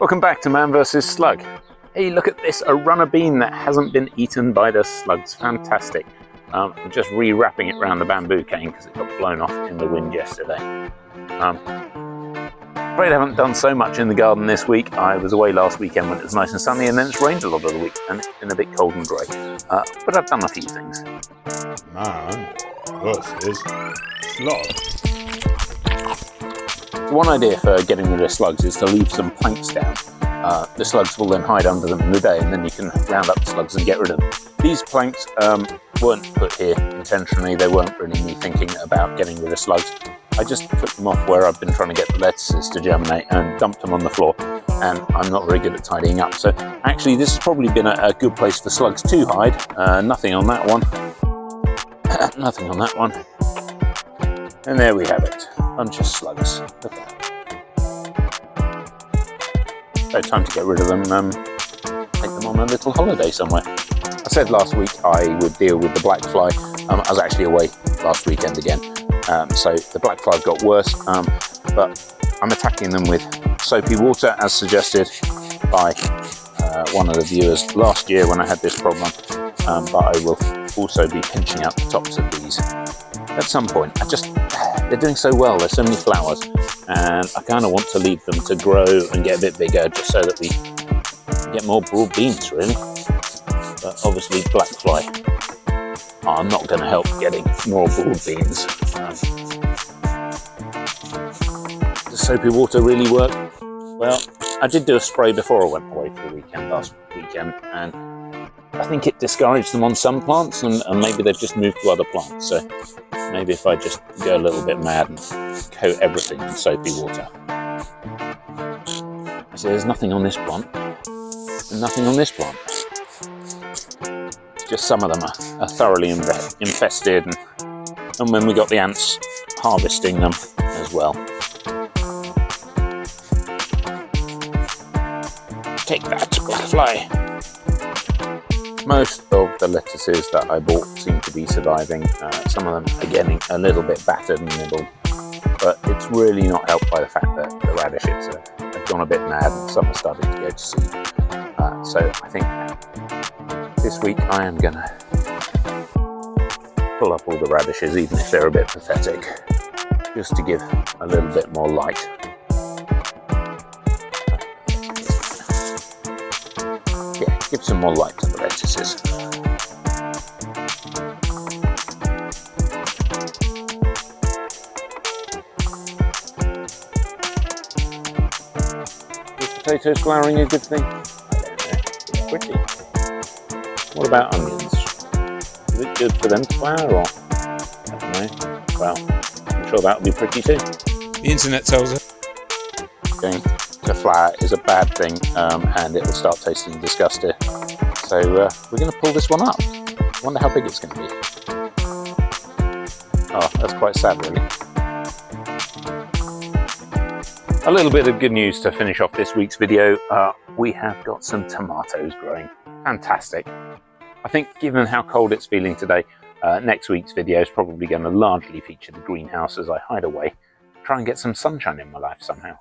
Welcome back to Man vs Slug. Hey, look at this, a runner bean that hasn't been eaten by the slugs. Fantastic. I'm just rewrapping it around the bamboo cane because it got blown off in the wind yesterday. Afraid I haven't done so much in the garden this week. I was away last weekend when it was nice and sunny, and then it's rained a lot of the week and it's been a bit cold and grey. But I've done a few things. Man versus slug. So one idea for getting rid of slugs is to leave some planks down. The slugs will then hide under them in the day, and then you can round up the slugs and get rid of them. These planks weren't put here intentionally. They weren't really me thinking about getting rid of slugs. I just took them off where I've been trying to get the lettuces to germinate and dumped them on the floor, and I'm not very good at tidying up. So actually this has probably been a good place for slugs to hide. Nothing on that one. Nothing on that one. And there we have it. Bunch of slugs. Look at that. So time to get rid of them, take them on a little holiday somewhere. I said last week I would deal with the black fly. I was actually away last weekend again, so the black fly got worse, but I'm attacking them with soapy water as suggested by one of the viewers last year when I had this problem, but I will also be pinching out the tops of these at some point. They're doing so well, there's so many flowers, and I kind of want to leave them to grow and get a bit bigger just so that we get more broad beans really. But obviously black fly are not going to help getting more broad beans. Does soapy water really work? Well, I did do a spray before I went away for the weekend last weekend, and I think it discouraged them on some plants, and maybe they've just moved to other plants. So maybe if I just go a little bit mad and coat everything in soapy water. So there's nothing on this plant, and nothing on this plant. Just some of them are thoroughly infested, and when we got the ants harvesting them as well. Take that, black fly. Most of the lettuces that I bought seem to be surviving. Some of them are getting a little bit battered and nibbled, but it's really not helped by the fact that the radishes have gone a bit mad and some are starting to go to seed. So I think this week I am going to pull up all the radishes, even if they're a bit pathetic, just to give a little bit more light. Yeah, give some more light to the lettuces. Is potatoes flowering a good thing? I don't know. It's pretty. What about onions? Is it good for them to flower, or? I don't know. Well, I'm sure that'll be pretty too. The internet tells us Going to flower is a bad thing, and it will start tasting disgusting. So we're going to pull this one up. I wonder how big it's going to be. Oh, that's quite sad really. A little bit of good news to finish off this week's video. We have got some tomatoes growing. Fantastic. I think given how cold it's feeling today, next week's video is probably going to largely feature the greenhouse as I hide away, try and get some sunshine in my life somehow.